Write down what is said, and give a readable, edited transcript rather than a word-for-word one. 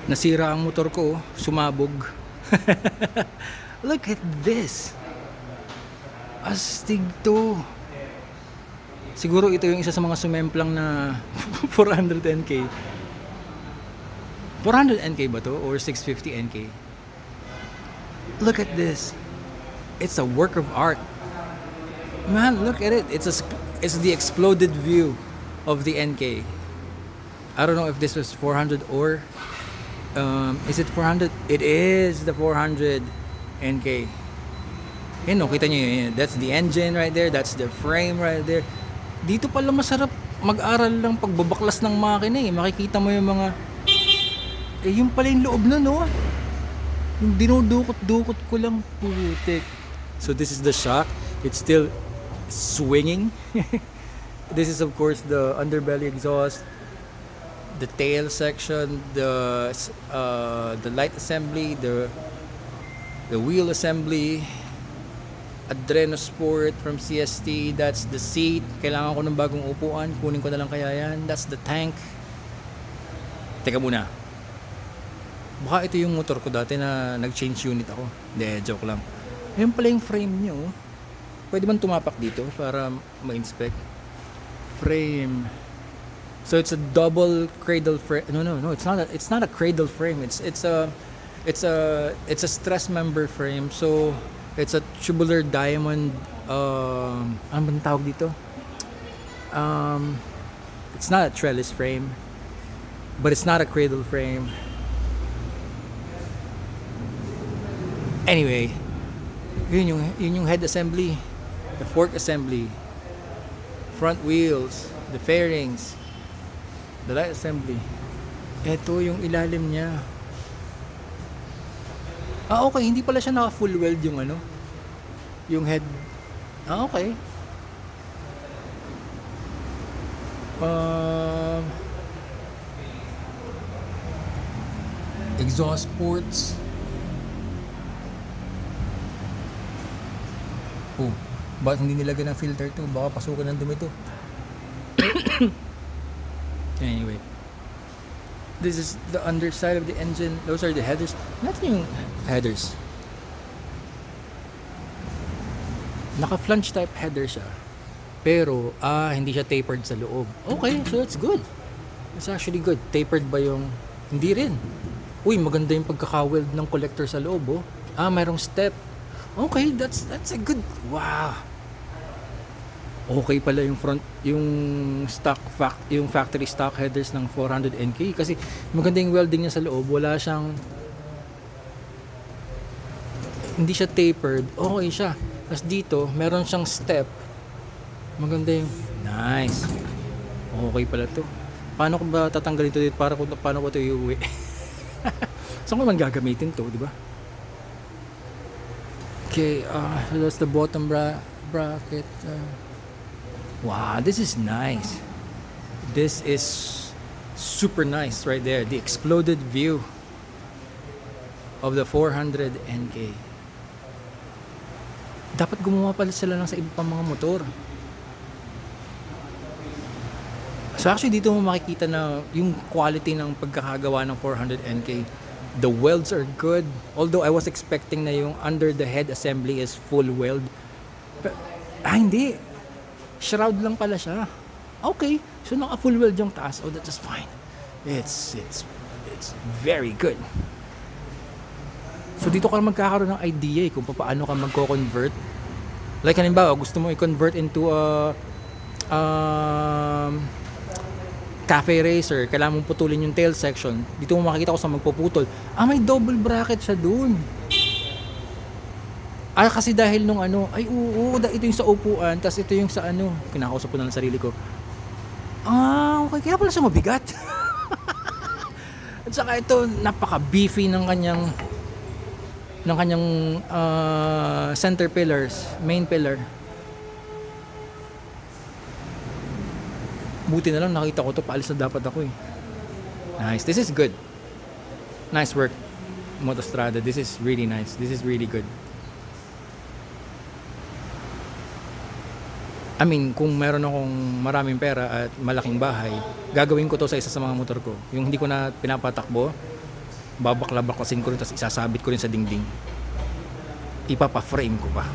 Nasira ang motor ko, sumabog. Look at this. Astig to. Siguro ito yung isa sa mga sumemplang na 410k. 400NK ba to? Or 650NK? Look at this. It's a work of art. Man, look at it. It's the exploded view of the NK. I don't know if this was 400 or is it 400? It is the 400 NK. Yun, no, kita nyo yun. That's the engine right there. That's the frame right there. Dito pala masarap mag-aral ng pagbabaklas ng makina eh. Makikita mo yung mga yung pala yung loob na, no? Yung dinudukot-dukot ko lang, putik. So this is the shock. It's still swinging. This is of course the underbelly exhaust, the tail section, the light assembly, the wheel assembly, Adreno Sport from CST. That's the seat. Kailangan ko ng bagong upuan. Kunin ko na lang kaya yan. That's the tank. Teka muna. Baka ito yung motor ko dati na nag-change unit ako. Hindi, joke lang. Ayan pala yung frame nyo. Pwede bang tumapak dito para ma-inspect? Frame. So it's a double cradle frame. No, it's not a cradle frame. It's a stress member frame. So it's a tubular diamond ano bang tawag dito? It's not a trellis frame, but it's not a cradle frame. Anyway, yun yung head assembly, the fork assembly, front wheels, the fairings, the light assembly. Ito yung ilalim niya. Okay, hindi pala siya naka full weld yung ano, yung head. Okay. Exhaust ports. Oh, bakit hindi nilagyan ng filter to? Baka pasukan ng dumi to. Anyway, this is the underside of the engine. Those are the headers. Natin yung headers. Naka-flange type header siya. Pero, hindi siya tapered sa loob. Okay, so that's good. It's actually good. Tapered ba yung... Hindi rin. Uy, maganda yung pagkaka-weld ng collector sa loob, oh. Mayroong step. Okay, that's a good... Wow. Okay pala yung front, yung yung factory stock headers ng 400NK kasi maganda yung welding niya sa loob. Wala siyang... Hindi siya tapered. Okay siya. Tapos dito, meron siyang step. Maganda yung... Nice. Okay pala to. Paano ko ba tatanggalin to dito? Paano ko to iuwi? Saan ko man gagamitin to, di ba? Okay, so that's the bottom bracket. Wow, this is nice. This is super nice right there. The exploded view of the 400NK. Dapat gumawa pala sila ng sa iba pang mga motor. So actually dito mo makikita na yung quality ng pagkakagawa ng 400NK. The welds are good. Although I was expecting na yung under the head assembly is full weld. Hindi. Shroud lang pala siya. Okay. So naka full weld yung taas. Oh, that's fine. It's very good. So dito ka magkakaroon ng idea kung paano ka magko-convert. Like halimbawa, gusto mo i-convert into a cafe racer, kailangan mong putulin yung tail section. Dito mo makikita ko sa magpuputol. May double bracket siya dun. Kasi dahil nung ano, ito yung sa upuan, tas ito yung sa ano, kinakausap ko na lang sarili ko. Okay, kaya pala siya mabigat. At saka ito, napaka-beefy ng kanyang center pillars, main pillar. Buti na lang nakita ko to, paalis na dapat ako eh. Nice, this is good. Nice work, Motostrada. This is really nice. This is really good. I mean, kung meron akong maraming pera at malaking bahay, gagawin ko to sa isa sa mga motor ko. Yung hindi ko na pinapatakbo. babaklabaklasin ko rin, tapos isasabit ko rin sa dingding. Ipapa-frame ko pa.